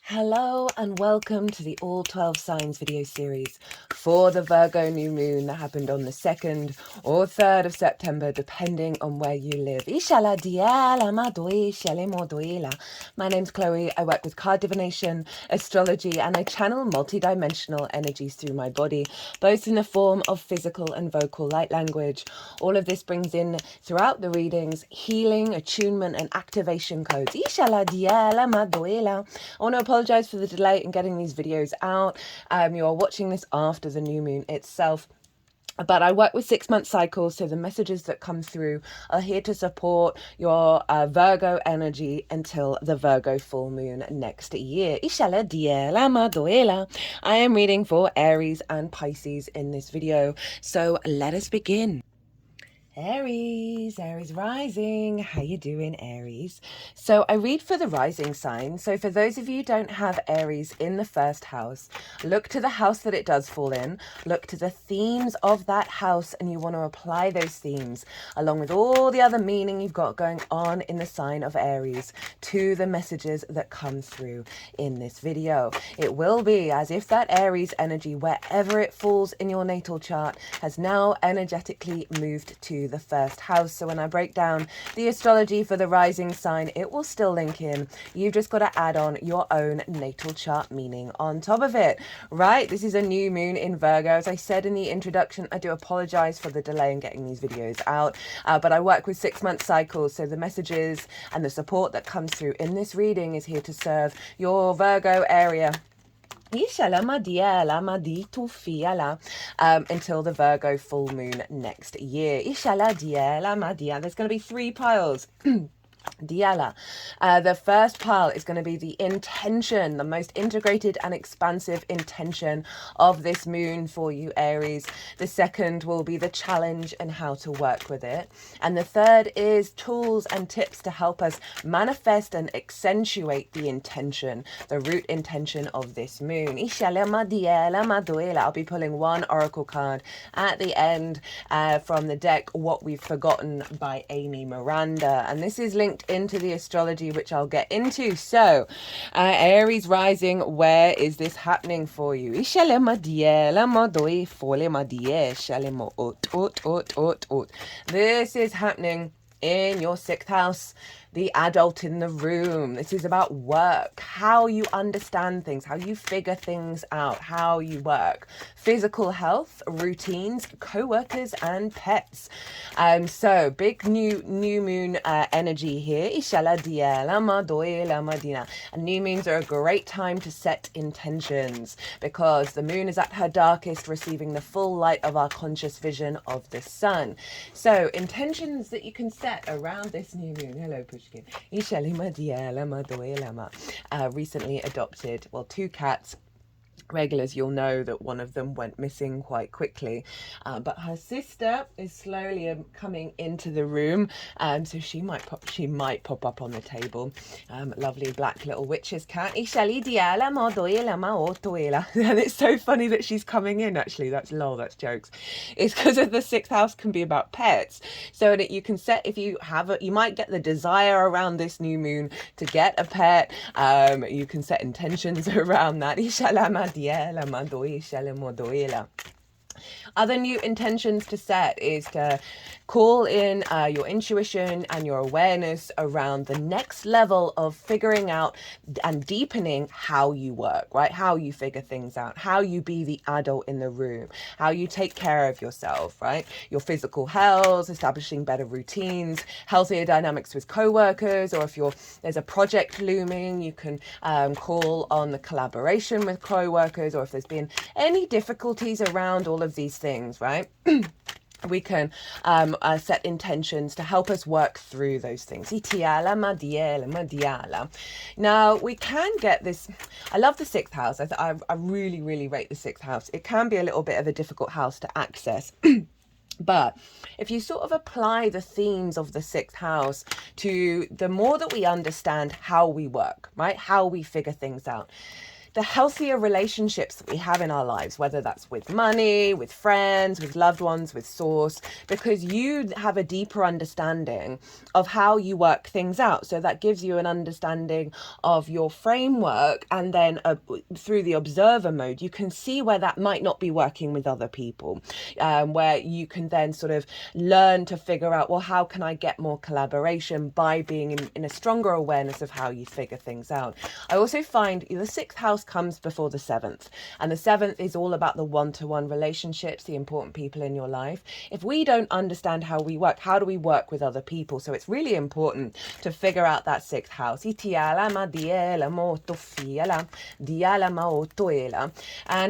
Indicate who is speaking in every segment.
Speaker 1: Hello and welcome to the All 12 Signs video series for the Virgo new moon that happened on the 2nd or 3rd of September, depending on where you live. My name's Chloe. I work with card divination, astrology, and I channel multidimensional energies through my body, both in the form of physical and vocal light language. All of this brings in throughout the readings healing, attunement, and activation codes. I want to apologize for the delay in getting these videos out. You are watching this after the new moon itself. But I work with 6-month cycles, so the messages that come through are here to support your Virgo energy until the Virgo full moon next year. I am reading for Aries and Pisces in this video, so let us begin. Aries rising. How you doing, Aries? So I read for the rising sign. So for those of you who don't have Aries in the first house, look to the house that it does fall in, look to the themes of that house, and you want to apply those themes along with all the other meaning you've got going on in the sign of Aries to the messages that come through in this video. It will be as if that Aries energy, wherever it falls in your natal chart, has now energetically moved to the first house. So when I break down the astrology for the rising sign, it will still link in. You've just got to add on your own natal chart meaning on top of it, right? This is a new moon in Virgo. As I said in the introduction, I do apologize for the delay in getting these videos out, but I work with 6-month cycles, so the messages and the support that comes through in this reading is here to serve your Virgo area until the Virgo full moon next year. There's going to be 3 piles. Diala. The first pile is going to be the intention, the most integrated and expansive intention of this moon for you, Aries. The second will be the challenge and how to work with it. And the third is tools and tips to help us manifest and accentuate the intention, the root intention of this moon. I'll be pulling one oracle card at the end from the deck, What We've Forgotten by Amy Miranda. And this is linked into the astrology, which I'll get into. So Aries rising, where is this happening for you? This is happening in your 6th house, the adult in the room. This is about work, how you understand things, how you figure things out, how you work, physical health, routines, co-workers, and pets. So big new moon energy here. And new moons are a great time to set intentions because the moon is at her darkest, receiving the full light of our conscious vision of the sun. So intentions that you can set around this new moon. Hello, Pushkin. Recently adopted, 2 cats. Regulars, you'll know that one of them went missing quite quickly, but her sister is slowly coming into the room, so she might pop up on the table. Lovely black little witch's cat. And it's so funny that she's coming in. Actually, that's jokes. It's because of the 6th house can be about pets, so that you can set, if you have you might get the desire around this new moon to get a pet. You can set intentions around that. Other new intentions to set is to call in your intuition and your awareness around the next level of figuring out and deepening how you work, right? How you figure things out, how you be the adult in the room, how you take care of yourself, right? Your physical health, establishing better routines, healthier dynamics with co-workers, or if there's a project looming, you can call on the collaboration with co-workers, or if there's been any difficulties around all of these things, right? We can set intentions to help us work through those things. Now, we can get this. I love the 6th house. I really, really rate the 6th house. It can be a little bit of a difficult house to access. But if you sort of apply the themes of the 6th house to the more that we understand how we work, right? How we figure things out. the healthier relationships that we have in our lives, whether that's with money, with friends, with loved ones, with source, because you have a deeper understanding of how you work things out. So that gives you an understanding of your framework, and then through the observer mode, you can see where that might not be working with other people, where you can then sort of learn to figure out, well, how can I get more collaboration by being in a stronger awareness of how you figure things out. I also find the 6th house comes before the 7th, and the 7th is all about the one-to-one relationships, the important people in your life. If we don't understand how we work, how do we work with other people? So it's really important to figure out that 6th house. And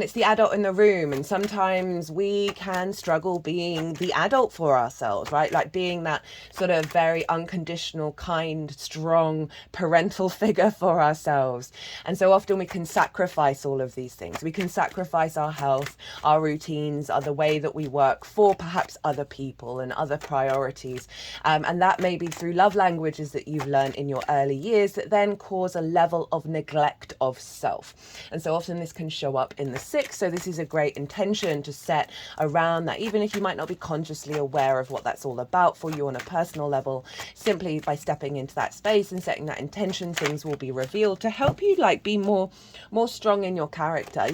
Speaker 1: it's the adult in the room, and sometimes we can struggle being the adult for ourselves, right? Like being that sort of very unconditional, kind, strong parental figure for ourselves. And so often we can sacrifice all of these things. We can sacrifice our health, our routines, the way that we work for perhaps other people and other priorities. And that may be through love languages that you've learned in your early years that then cause a level of neglect of self. And so often this can show up in the 6th. So this is a great intention to set around that, even if you might not be consciously aware of what that's all about for you on a personal level. Simply by stepping into that space and setting that intention, things will be revealed to help you like be more strong in your character.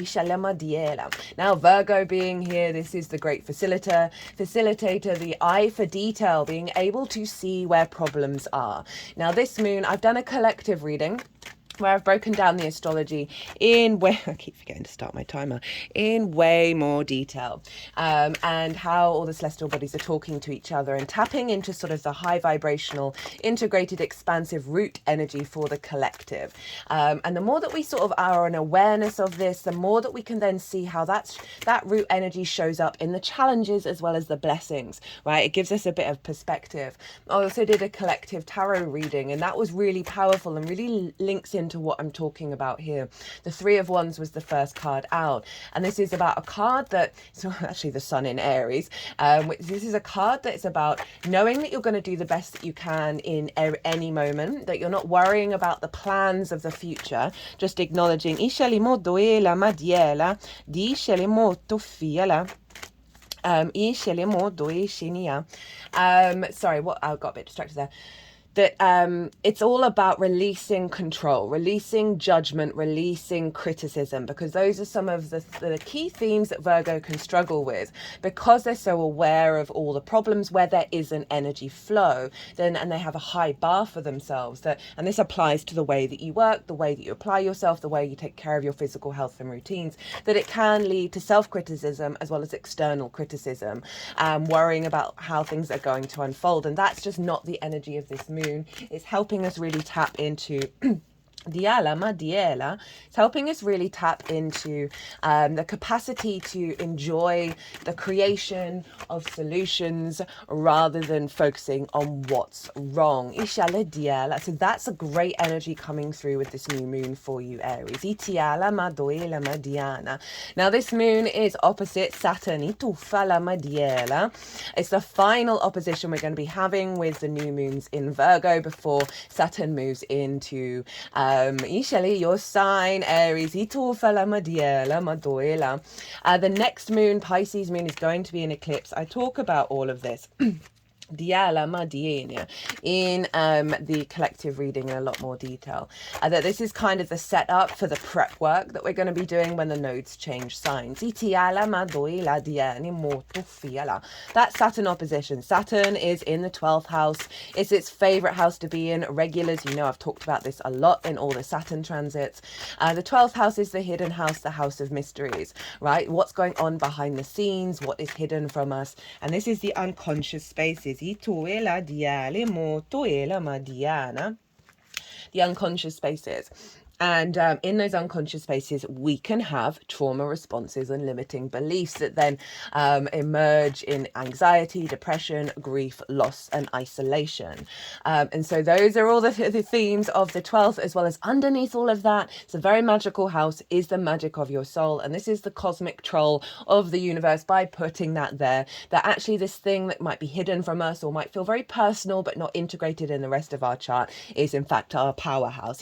Speaker 1: Now Virgo being here, this is the great facilitator, the eye for detail, being able to see where problems are. Now this moon, I've done a collective reading where I've broken down the astrology in way, I keep forgetting to start my timer, in way more detail, and how all the celestial bodies are talking to each other and tapping into sort of the high vibrational, integrated, expansive root energy for the collective. And the more that we sort of are an awareness of this, the more that we can then see how that root energy shows up in the challenges as well as the blessings, right? It gives us a bit of perspective. I also did a collective tarot reading, and that was really powerful and really links into what I'm talking about here. The 3 of Wands was the first card out, and this is about a card that, so actually the Sun in Aries, this is a card that is about knowing that you're going to do the best that you can in any moment, that you're not worrying about the plans of the future, just acknowledging sorry, what I got a bit distracted there. That it's all about releasing control, releasing judgment, releasing criticism, because those are some of the key themes that Virgo can struggle with, because they're so aware of all the problems where there is an energy flow, and they have a high bar for themselves. And this applies to the way that you work, the way that you apply yourself, the way you take care of your physical health and routines, that it can lead to self-criticism as well as external criticism, worrying about how things are going to unfold. And that's just not the energy of this moon. It's helping us really tap into it's helping us really tap into the capacity to enjoy the creation of solutions rather than focusing on what's wrong. So that's a great energy coming through with this new moon for you, Aries. Now this moon is opposite Saturn. It's the final opposition we're going to be having with the new moons in Virgo before Saturn moves into your sign, Aries. The next moon, Pisces moon, is going to be an eclipse. I talk about all of this in the collective reading in a lot more detail. That this is kind of the setup for the prep work that we're going to be doing when the nodes change signs. That Saturn opposition. Saturn is in the 12th house. It's its favorite house to be in. Regulars, you know, I've talked about this a lot in all the Saturn transits. The 12th house is the hidden house, the house of mysteries, right? What's going on behind the scenes, what is hidden from us. And this is the unconscious spaces. The unconscious spaces. And in those unconscious spaces, we can have trauma responses and limiting beliefs that then emerge in anxiety, depression, grief, loss, and isolation. And so those are all the themes of the 12th, as well as underneath all of that, it's a very magical house, is the magic of your soul. And this is the cosmic troll of the universe by putting that there, that actually this thing that might be hidden from us or might feel very personal but not integrated in the rest of our chart is in fact our powerhouse.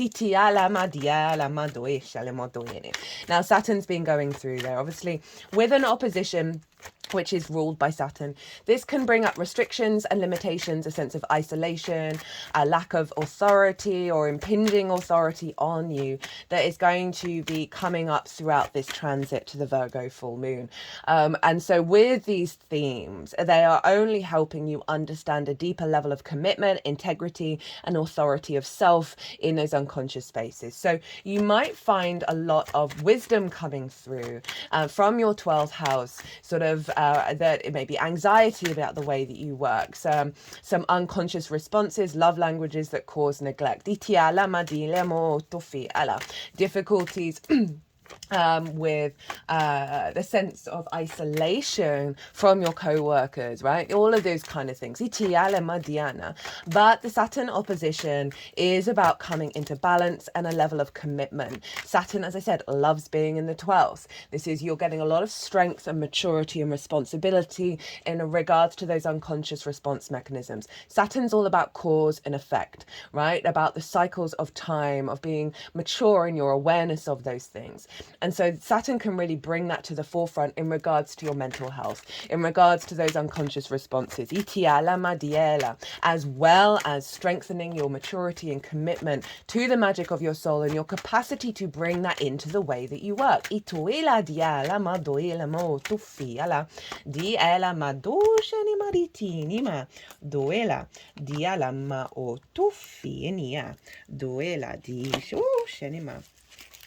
Speaker 1: Now, Saturn's been going through there, obviously, with an opposition which is ruled by Saturn. This can bring up restrictions and limitations, a sense of isolation, a lack of authority or impinging authority on you that is going to be coming up throughout this transit to the Virgo full moon. And so with these themes, they are only helping you understand a deeper level of commitment, integrity, and authority of self in those unconscious spaces. So you might find a lot of wisdom coming through from your 12th house, sort of that it may be anxiety about the way that you work, some unconscious responses, love languages that cause neglect, difficulties with the sense of isolation from your co-workers, right? All of those kind of things. But the Saturn opposition is about coming into balance and a level of commitment. Saturn, as I said, loves being in the 12th. This is, you're getting a lot of strength and maturity and responsibility in regards to those unconscious response mechanisms. Saturn's all about cause and effect, right? About the cycles of time, of being mature in your awareness of those things. And so Saturn can really bring that to the forefront in regards to your mental health, in regards to those unconscious responses, as well as strengthening your maturity and commitment to the magic of your soul and your capacity to bring that into the way that you work.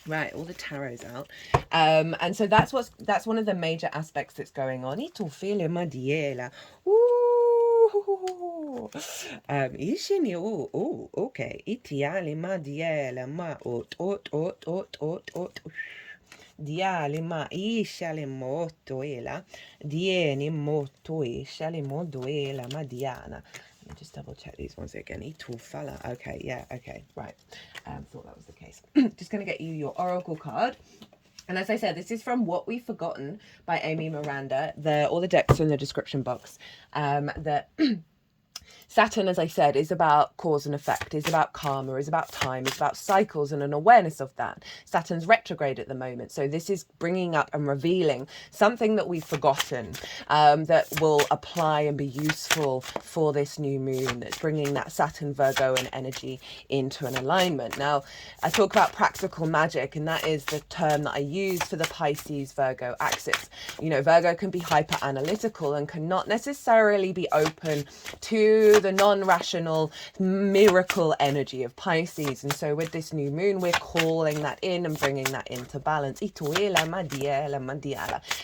Speaker 1: Right, all the tarot's out. And so that's one of the major aspects that's going on. Okay. Diale ma ishale moto ela dieni moto ishale modo ela madiana. Let me just double check these ones again. Itufala. Okay, yeah, okay, right. Thought that was the case. Just going to get you your oracle card. And as I said, this is from What We've Forgotten by Amy Miranda. All the decks are in the description box. Saturn, as I said, is about cause and effect, is about karma, is about time, is about cycles and an awareness of that. Saturn's retrograde at the moment. So this is bringing up and revealing something that we've forgotten that will apply and be useful for this new moon, that's bringing that Saturn Virgo and energy into an alignment. Now, I talk about practical magic, and that is the term that I use for the Pisces Virgo axis. You know, Virgo can be hyper analytical and cannot necessarily be open to the non-rational miracle energy of Pisces. And so with this new moon, we're calling that in and bringing that into balance.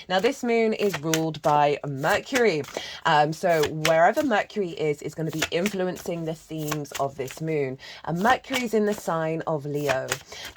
Speaker 1: Now this moon is ruled by Mercury. So wherever Mercury is going to be influencing the themes of this moon. And Mercury's in the sign of Leo.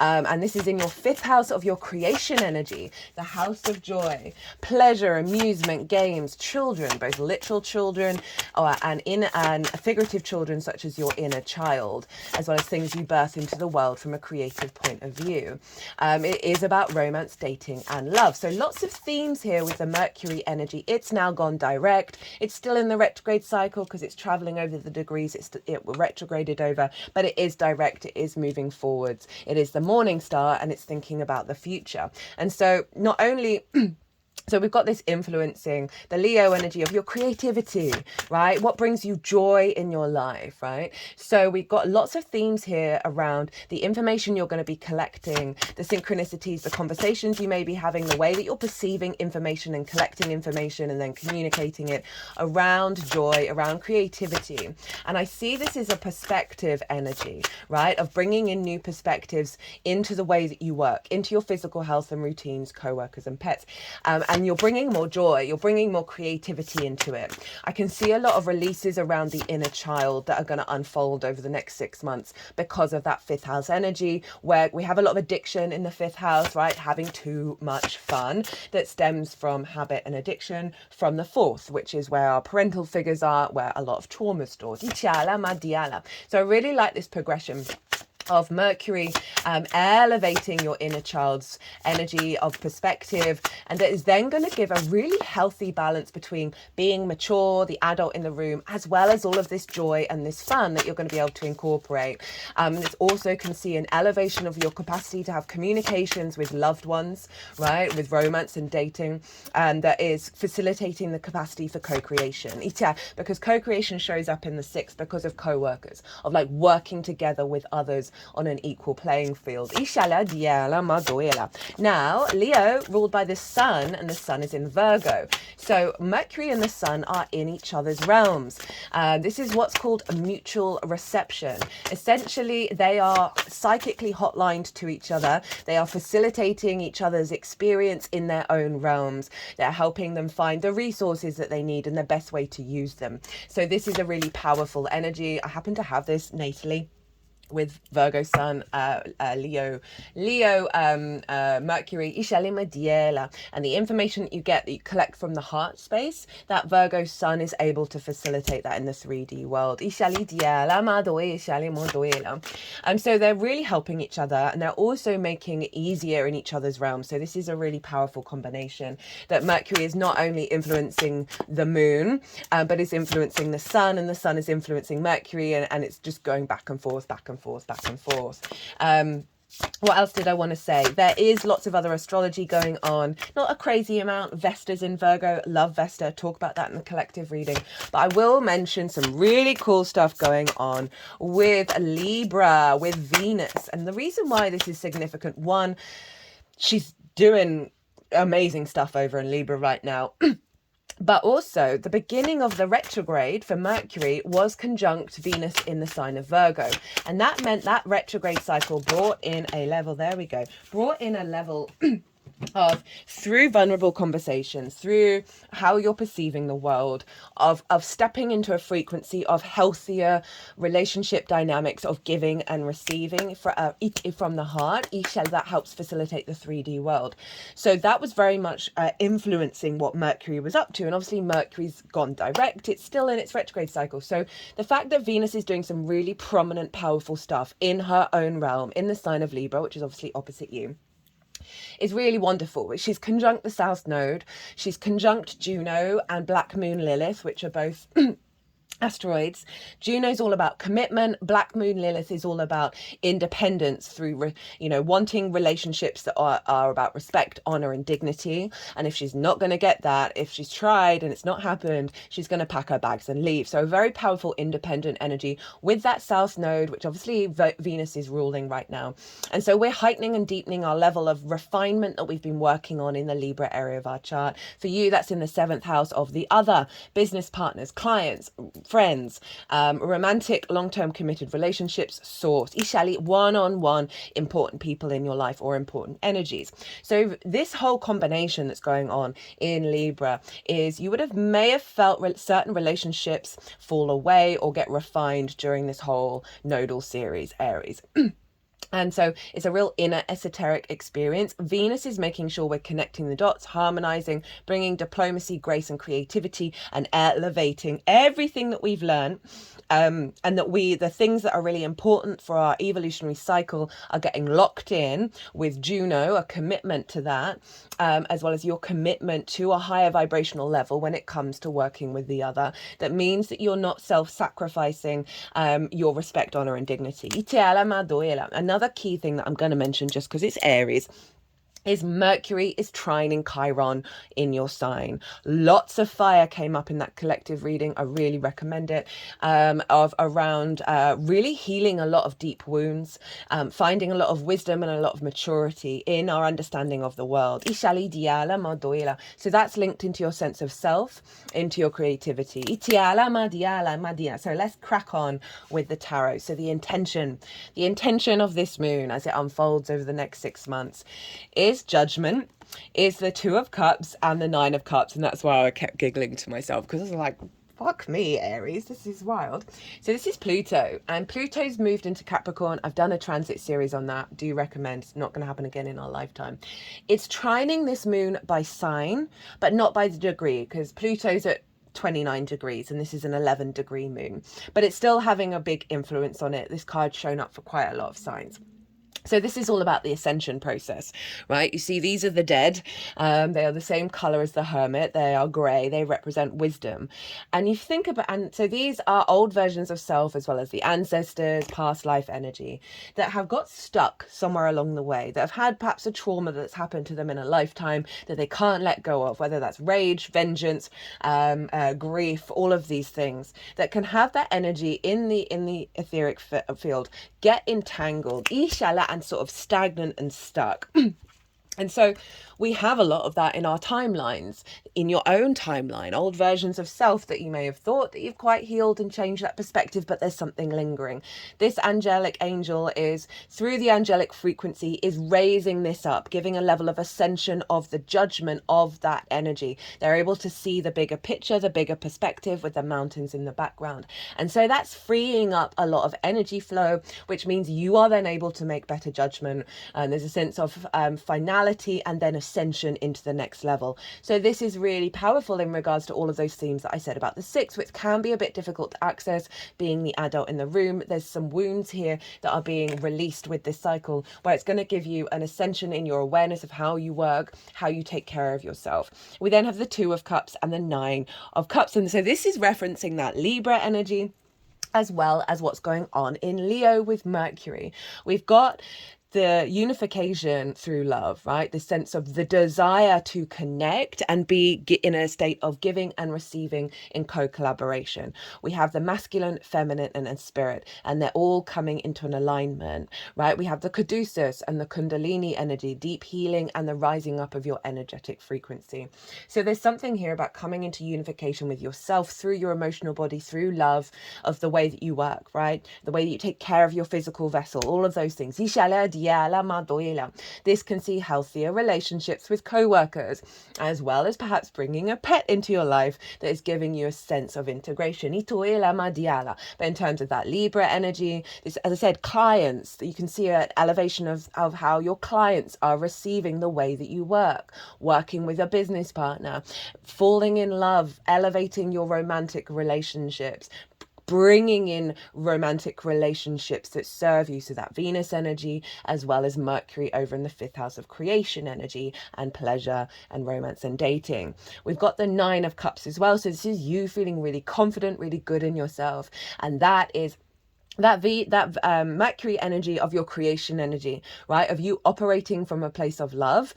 Speaker 1: And this is in your 5th house of your creation energy, the house of joy, pleasure, amusement, games, children, both literal children and figurative children such as your inner child, as well as things you birth into the world from a creative point of view. It is about romance, dating and love. So lots of themes here with the Mercury energy. It's now gone direct. It's still in the retrograde cycle because it's traveling over the degrees it retrograded over, but it is direct. It is moving forwards. It is the morning star and it's thinking about the future. And so not only so we've got this influencing the Leo energy of your creativity, right? What brings you joy in your life, right? So we've got lots of themes here around the information you're going to be collecting, the synchronicities, the conversations you may be having, the way that you're perceiving information and collecting information and then communicating it around joy, around creativity. And I see this as a perspective energy, right? Of bringing in new perspectives into the way that you work, into your physical health and routines, co-workers and pets. And you're bringing more joy, you're bringing more creativity into it. I can see a lot of releases around the inner child that are going to unfold over the next 6 months because of that 5th house energy, where we have a lot of addiction in the 5th house, right? Having too much fun that stems from habit and addiction from the 4th, which is where our parental figures are, where a lot of trauma is stored. So I really like this progression of Mercury, elevating your inner child's energy of perspective, and that is then going to give a really healthy balance between being mature, the adult in the room, as well as all of this joy and this fun that you're going to be able to incorporate. This also can see an elevation of your capacity to have communications with loved ones, right, with romance and dating, and that is facilitating the capacity for co-creation. Because co-creation shows up in the sixth because of co-workers, of like working together with others on an equal playing field. Now, Leo ruled by the sun, and the sun is in Virgo. So Mercury and the sun are in each other's realms. This is what's called a mutual reception. Essentially, they are psychically hotlined to each other. They are facilitating each other's experience in their own realms. They're helping them find the resources that they need and the best way to use them. So this is a really powerful energy. I happen to have this natally with Virgo Sun, Leo Mercury, and the information that you get, that you collect from the heart space, that Virgo Sun is able to facilitate that in the 3D world. So they're really helping each other, and they're also making it easier in each other's realms. So this is a really powerful combination, that Mercury is not only influencing the moon, but is influencing the sun, and the sun is influencing Mercury, and it's just going back and forth. What else did I want to say? There is lots of other astrology going on. Not a crazy amount. Vesta's in Virgo. Love Vesta. Talk about that in the collective reading. But I will mention some really cool stuff going on with Libra, with Venus. And the reason why this is significant, one, she's doing amazing stuff over in Libra right now. But also, the beginning of the retrograde for Mercury was conjunct Venus in the sign of Virgo. And that meant that retrograde cycle brought in a level, of, through vulnerable conversations, through how you're perceiving the world, of stepping into a frequency of healthier relationship dynamics, of giving and receiving from the heart. That helps facilitate the 3D world. So that was very much influencing what Mercury was up to. And obviously Mercury's gone direct. It's still in its retrograde cycle. So the fact that Venus is doing some really prominent, powerful stuff in her own realm, in the sign of Libra, which is obviously opposite you, is really wonderful. She's conjunct the South Node. She's conjunct Juno and Black Moon Lilith, which are both asteroids. Juno's all about commitment. Black Moon Lilith is all about independence through, wanting relationships that are about respect, honor, and dignity. And if she's not going to get that, if she's tried and it's not happened, she's going to pack her bags and leave. So a very powerful independent energy with that South Node, which obviously Venus is ruling right now. And so we're heightening and deepening our level of refinement that we've been working on in the Libra area of our chart. For you, that's in the 7th house of the other, business partners, clients, friends, romantic, long-term committed relationships, source, ishali, one-on-one important people in your life or important energies. So this whole combination that's going on in Libra is you may have felt certain relationships fall away or get refined during this whole nodal series, Aries. And so it's a real inner esoteric experience. Venus is making sure we're connecting the dots, harmonizing, bringing diplomacy, grace, and creativity, and elevating everything that we've learned. And that the things that are really important for our evolutionary cycle are getting locked in with Juno, a commitment to that, as well as your commitment to a higher vibrational level when it comes to working with the other. That means that you're not self-sacrificing your respect, honor, and dignity. Another key thing that I'm going to mention, just because it's Aries, is Mercury is trining Chiron in your sign. Lots of fire came up in that collective reading. I really recommend it. Around really healing a lot of deep wounds, finding a lot of wisdom and a lot of maturity in our understanding of the world. So that's linked into your sense of self, into your creativity. So let's crack on with the tarot. So the intention of this moon as it unfolds over the next 6 months is Judgment, is the 2 of Cups and the 9 of Cups. And that's why I kept giggling to myself, because I was like, fuck me, Aries, this is wild. So this is Pluto, and Pluto's moved into Capricorn. I've done a transit series on that. Do recommend. It's not going to happen again in our lifetime. It's trining this moon by sign, but not by the degree, because Pluto's at 29 degrees, and this is an 11-degree moon, but it's still having a big influence on it. This card's shown up for quite a lot of signs. So this is all about the ascension process, right? You see, these are the dead. They are the same color as the hermit. They are gray. They represent wisdom. And you think about, and so these are old versions of self, as well as the ancestors, past life energy, that have got stuck somewhere along the way, that have had perhaps a trauma that's happened to them in a lifetime that they can't let go of, whether that's rage, vengeance, grief, all of these things that can have that energy in the etheric field get entangled, inshallah, and sort of stagnant and stuck. And so we have a lot of that in our timelines, in your own timeline, old versions of self that you may have thought that you've quite healed and changed that perspective, but there's something lingering. This angelic angel is, through the angelic frequency, is raising this up, giving a level of ascension of the judgment of that energy. They're able to see the bigger picture, the bigger perspective with the mountains in the background. And so that's freeing up a lot of energy flow, which means you are then able to make better judgment. And there's a sense of finality and then ascension into the next level. So this is really powerful in regards to all of those themes that I said about the 6, which can be a bit difficult to access, being the adult in the room. There's some wounds here that are being released with this cycle, where it's going to give you an ascension in your awareness of how you work, how you take care of yourself. We then have the 2 of Cups and the 9 of Cups. And so this is referencing that Libra energy, as well as what's going on in Leo with Mercury. We've got the unification through love, right? The sense of the desire to connect and be in a state of giving and receiving in co-collaboration. We have the masculine, feminine, and spirit, and they're all coming into an alignment, right? We have the caduceus and the kundalini energy, deep healing, and the rising up of your energetic frequency. So there's something here about coming into unification with yourself through your emotional body, through love, of the way that you work, right? The way that you take care of your physical vessel, all of those things. This can see healthier relationships with co-workers, as well as perhaps bringing a pet into your life that is giving you a sense of integration. But in terms of that Libra energy, this, as I said, clients, you can see an elevation of how your clients are receiving the way that you work, working with a business partner, falling in love, elevating your romantic relationships, bringing in romantic relationships that serve you. So that Venus energy, as well as Mercury over in the 5th house of creation energy and pleasure and romance and dating. We've got the 9 of Cups as well. So this is you feeling really confident, really good in yourself. And that is that Mercury energy of your creation energy, right? Of you operating from a place of love,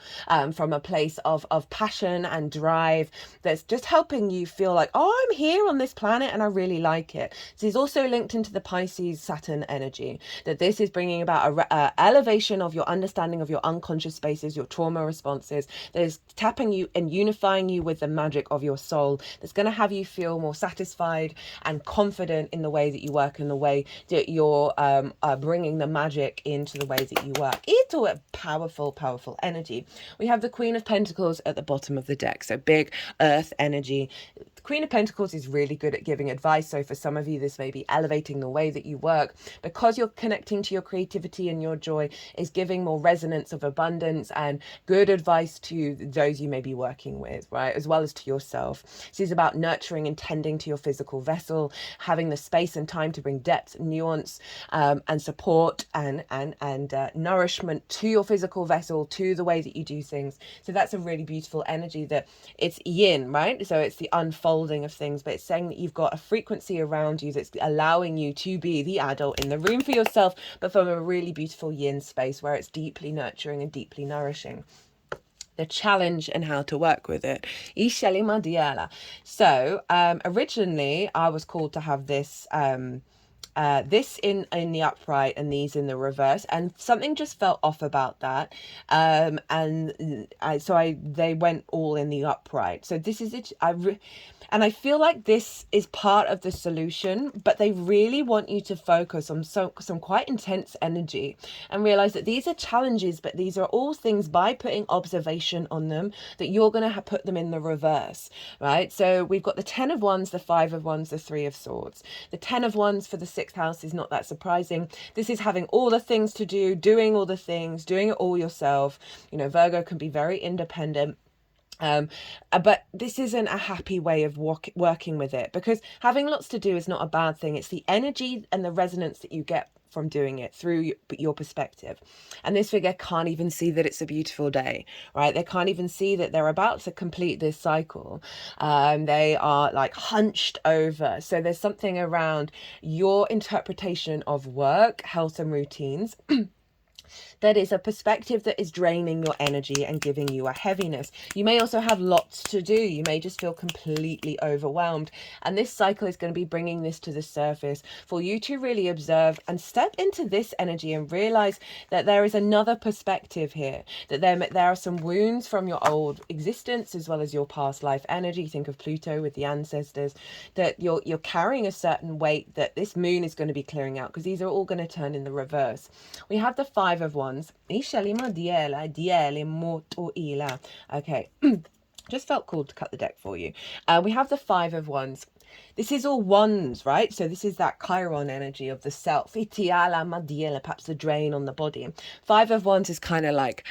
Speaker 1: from a place of passion and drive, that's just helping you feel like, oh, I'm here on this planet and I really like it. This is also linked into the Pisces Saturn energy, that this is bringing about a elevation of your understanding of your unconscious spaces, your trauma responses, that is tapping you and unifying you with the magic of your soul, that's going to have you feel more satisfied and confident in the way that you work, in the way that you're bringing the magic into the ways that you work. It's a powerful, powerful energy. We have the Queen of Pentacles at the bottom of the deck. So big earth energy. The Queen of Pentacles is really good at giving advice. So for some of you, this may be elevating the way that you work, because you're connecting to your creativity and your joy, is giving more resonance of abundance and good advice to those you may be working with, right? As well as to yourself. This is about nurturing and tending to your physical vessel, having the space and time to bring depth, nuance, and support and nourishment to your physical vessel, to the way that you do things. So that's a really beautiful energy, that it's yin, right? So it's the unfolding of things, but it's saying that you've got a frequency around you that's allowing you to be the adult in the room for yourself, but from a really beautiful yin space where it's deeply nurturing and deeply nourishing. The challenge and how to work with it. So originally I was called to have this this in the upright and these in the reverse, and something just felt off about that, so they went all in the upright. So this is it. And I feel like this is part of the solution, but they really want you to focus on some quite intense energy and realize that these are challenges, but these are all things, by putting observation on them, that you're going to put them in the reverse, right? So we've got the 10 of Wands, the 5 of Wands, the 3 of Swords. The 10 of Wands for the 6th house is not that surprising. This is having all the things to do, doing all the things, doing it all yourself. You know, Virgo can be very independent. But this isn't a happy way of working with it, because having lots to do is not a bad thing. It's the energy and the resonance that you get from doing it through your perspective. And this figure can't even see that it's a beautiful day, right? They can't even see that they're about to complete this cycle. They are like hunched over. So there's something around your interpretation of work, health, and routines that is a perspective that is draining your energy and giving you a heaviness. You may also have lots to do. You may just feel completely overwhelmed. And this cycle is going to be bringing this to the surface for you to really observe and step into this energy and realize that there is another perspective here, that there are some wounds from your old existence as well as your past life energy. Think of Pluto with the ancestors, that you're carrying a certain weight that this moon is going to be clearing out, because these are all going to turn in the reverse. We have the Five of Wands. Okay. Just felt cool to cut the deck for you. We have the Five of Wands. This is all wands, right? So this is that Chiron energy of the self. Perhaps the drain on the body. Five of Wands is kind of like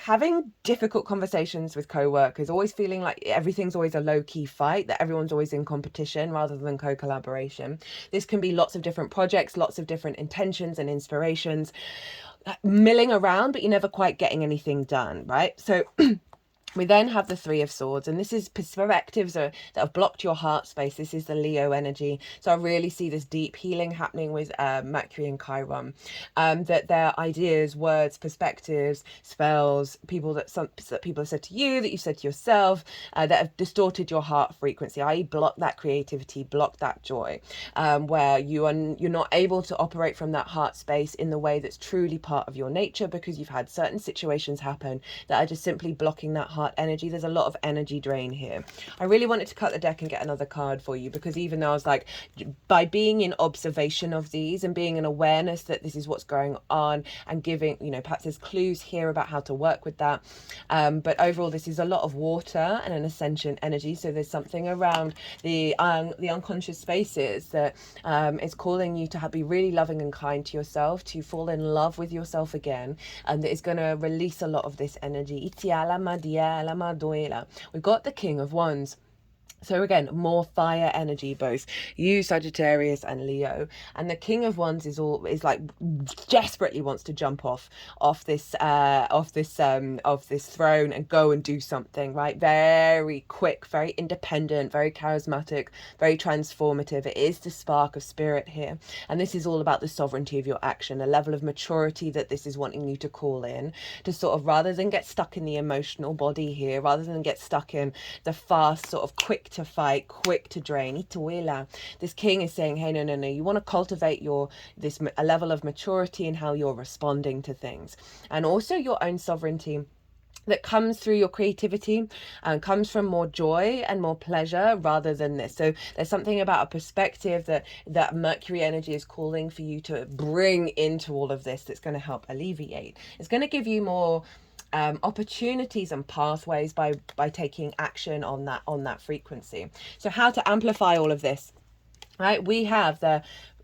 Speaker 1: having difficult conversations with co-workers, always feeling like everything's always a low-key fight, that everyone's always in competition rather than co-collaboration. This can be lots of different projects, lots of different intentions and inspirations, milling around, but you're never quite getting anything done, right? So we then have the Three of Swords, and this is perspectives that have blocked your heart space. This is the Leo energy. So I really see this deep healing happening with Mercury and Chiron. That their ideas, words, perspectives, spells, people that people have said to you, that you said to yourself, that have distorted your heart frequency, i.e. block that creativity, block that joy, where you're not able to operate from that heart space in the way that's truly part of your nature, because you've had certain situations happen that are just simply blocking that heart energy. There's a lot of energy drain here. I really wanted to cut the deck and get another card for you, because even though I was like, by being in observation of these and being in awareness that this is what's going on, and giving, perhaps there's clues here about how to work with that, but overall this is a lot of water and an ascension energy. So there's something around the unconscious spaces that is calling you to be really loving and kind to yourself, to fall in love with yourself again, and that is going to release a lot of this energy. We've got the King of Wands. So again, more fire energy, both you, Sagittarius, and Leo. And the King of Wands is like desperately wants to jump off this throne and go and do something, right? Very quick, very independent, very charismatic, very transformative. It is the spark of spirit here, and this is all about the sovereignty of your action, a level of maturity that this is wanting you to call in, to sort of, rather than get stuck in the emotional body here, rather than get stuck in the fast sort of quick to fight, quick to drain. This king is saying, hey, no, you want to cultivate a level of maturity in how you're responding to things, and also your own sovereignty that comes through your creativity and comes from more joy and more pleasure rather than this. So there's something about a perspective that Mercury energy is calling for you to bring into all of this that's going to help alleviate. It's going to give you more opportunities and pathways by taking action on that frequency. So how to amplify all of this, right?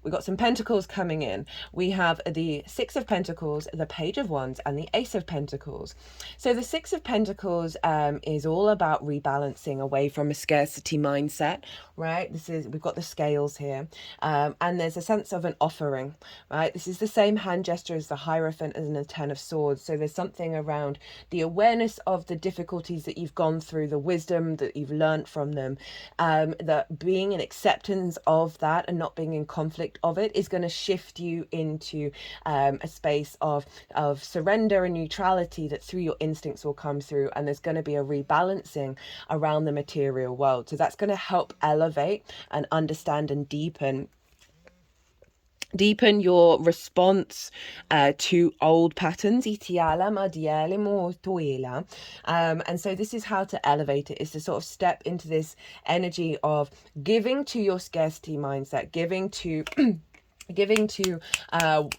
Speaker 1: We've got some pentacles coming in. We have the Six of Pentacles, the Page of Wands, and the Ace of Pentacles. So the Six of Pentacles is all about rebalancing away from a scarcity mindset, right? We've got the scales here, and there's a sense of an offering, right? This is the same hand gesture as the Hierophant and the Ten of Swords. So there's something around the awareness of the difficulties that you've gone through, the wisdom that you've learned from them, that being in acceptance of that and not being in conflict of it is going to shift you into a space of surrender and neutrality, that through your instincts will come through, and there's going to be a rebalancing around the material world. So that's going to help elevate and understand and deepen your response to old patterns. And so this is how to elevate it, is to sort of step into this energy of giving to your scarcity mindset, giving to giving to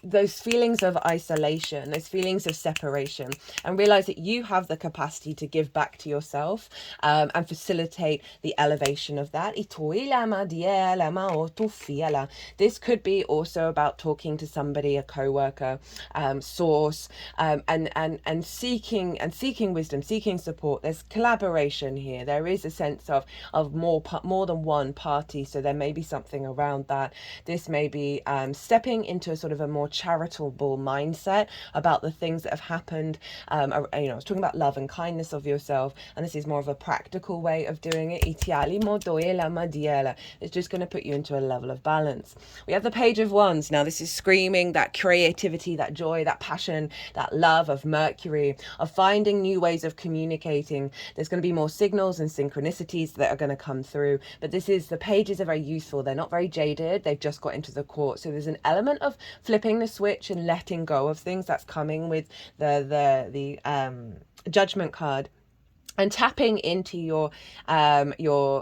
Speaker 1: those feelings of isolation, those feelings of separation, and realize that you have the capacity to give back to yourself and facilitate the elevation of that. This could be also about talking to somebody, a co-worker, source, and seeking wisdom, seeking support. There's collaboration here. There is a sense of more than one party, so there may be something around that. This may be stepping into a sort of a more charitable mindset about the things that have happened. I was talking about love and kindness of yourself, and this is more of a practical way of doing it. It's just going to put you into a level of balance. We have the Page of Wands. Now, this is screaming that creativity, that joy, that passion, that love of Mercury, of finding new ways of communicating. There's going to be more signals and synchronicities that are going to come through, but the pages are very useful. They're not very jaded. They've just got into the court. So there's an element of flipping the switch and letting go of things that's coming with the Judgment card, and tapping into your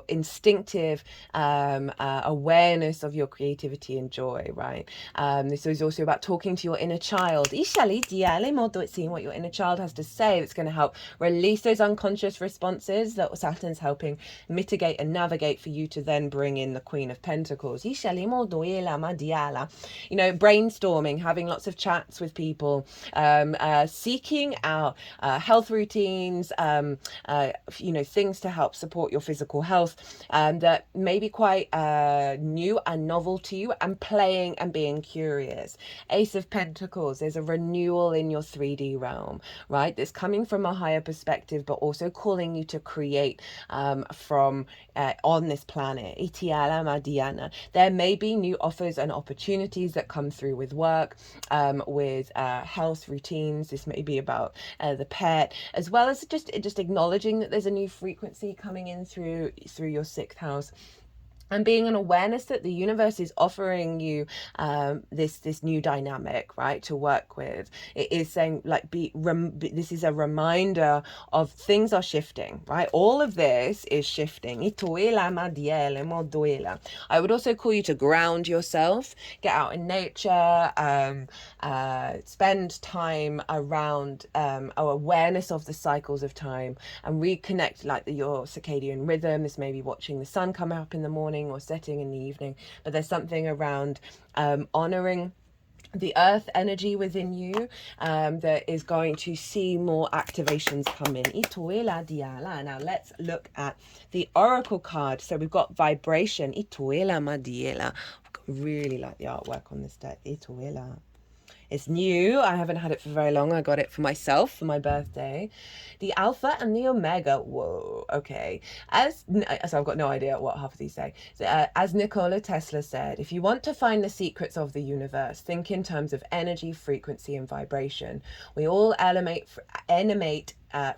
Speaker 1: instinctive awareness of your creativity and joy, right? This is also about talking to your inner child. Seeing what your inner child has to say, that's going to help release those unconscious responses that Saturn's helping mitigate and navigate for you to then bring in the Queen of Pentacles. Brainstorming, having lots of chats with people, seeking out health routines, things to help support your physical health, that may be quite new and novel to you, and playing and being curious. Ace of Pentacles, there's a renewal in your 3D realm, right? That's coming from a higher perspective, but also calling you to create from on this planet. There may be new offers and opportunities that come through with work, with health routines. This may be about the pet, as well as just acknowledging that there's a new frequency coming in through your 6th house, and being an awareness that the universe is offering you this new dynamic, right, to work with. It is saying, like, this is a reminder of things are shifting, right? All of this is shifting. I would also call you to ground yourself, get out in nature, spend time around awareness of the cycles of time, and reconnect your circadian rhythm. This may be watching the sun come up in the morning or setting in the evening, but there's something around honoring the earth energy within you that is going to see more activations come in. Now let's look at the oracle card. So we've got vibration. Really like the artwork on this deck. It's new. I haven't had it for very long. I got it for myself for my birthday. The Alpha and the Omega. Whoa, okay. So I've got no idea what half of these say. As Nikola Tesla said, if you want to find the secrets of the universe, think in terms of energy, frequency, and vibration. We all animate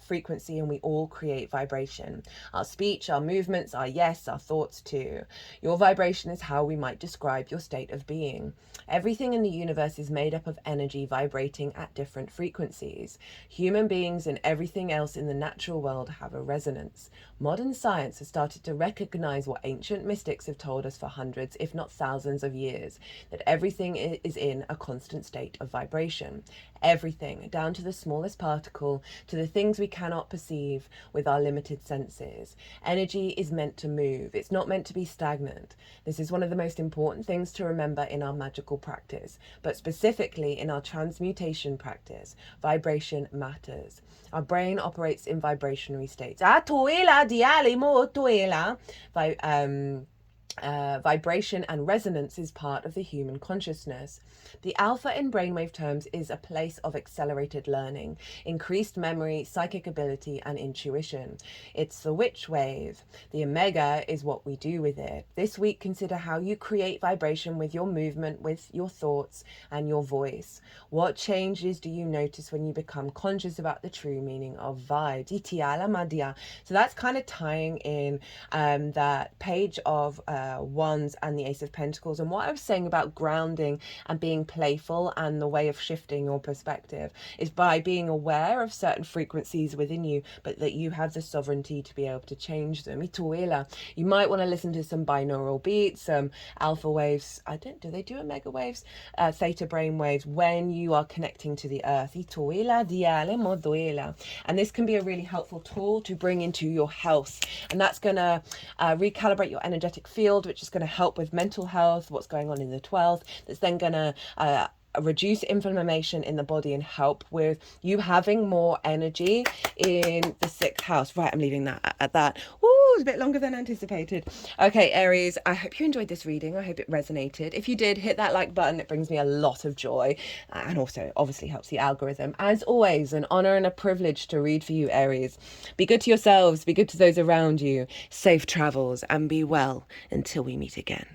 Speaker 1: frequency, and we all create vibration. Our speech, our movements, our yes, our thoughts too. Your vibration is how we might describe your state of being. Everything in the universe is made up of energy vibrating at different frequencies. Human beings and everything else in the natural world have a resonance. Modern science has started to recognize what ancient mystics have told us for hundreds, if not thousands of years, that everything is in a constant state of vibration. Everything, down to the smallest particle, to the things we cannot perceive with our limited senses. Energy is meant to move. It's not meant to be stagnant. This is one of the most important things to remember in our magical practice, but specifically in our transmutation practice. Vibration matters. Our brain operates in vibrationary states. Vibration and resonance is part of the human consciousness. The alpha in brainwave terms is a place of accelerated learning, increased memory, psychic ability, and intuition. It's the witch wave. The omega is what we do with it. This week, consider how you create vibration with your movement, with your thoughts, and your voice. What changes do you notice when you become conscious about the true meaning of vibes? So that's kind of tying in that page of Wands and the Ace of Pentacles. And what I was saying about grounding and being playful, and the way of shifting your perspective is by being aware of certain frequencies within you, but that you have the sovereignty to be able to change them. You might want to listen to some binaural beats, some alpha waves. Do they do omega waves? Theta brain waves when you are connecting to the earth. And this can be a really helpful tool to bring into your health. And that's going to recalibrate your energetic field, which is going to help with mental health, what's going on in the 12th. That's then going to reduce inflammation in the body and help with you having more energy in the 6th house. Right, I'm leaving that at that. Ooh, it's a bit longer than anticipated. Okay, Aries, I hope you enjoyed this reading. I hope it resonated. If you did, hit that like button. It brings me a lot of joy, and also obviously helps the algorithm. As always, an honor and a privilege to read for you, Aries. Be good to yourselves, be good to those around you. Safe travels, and be well until we meet again.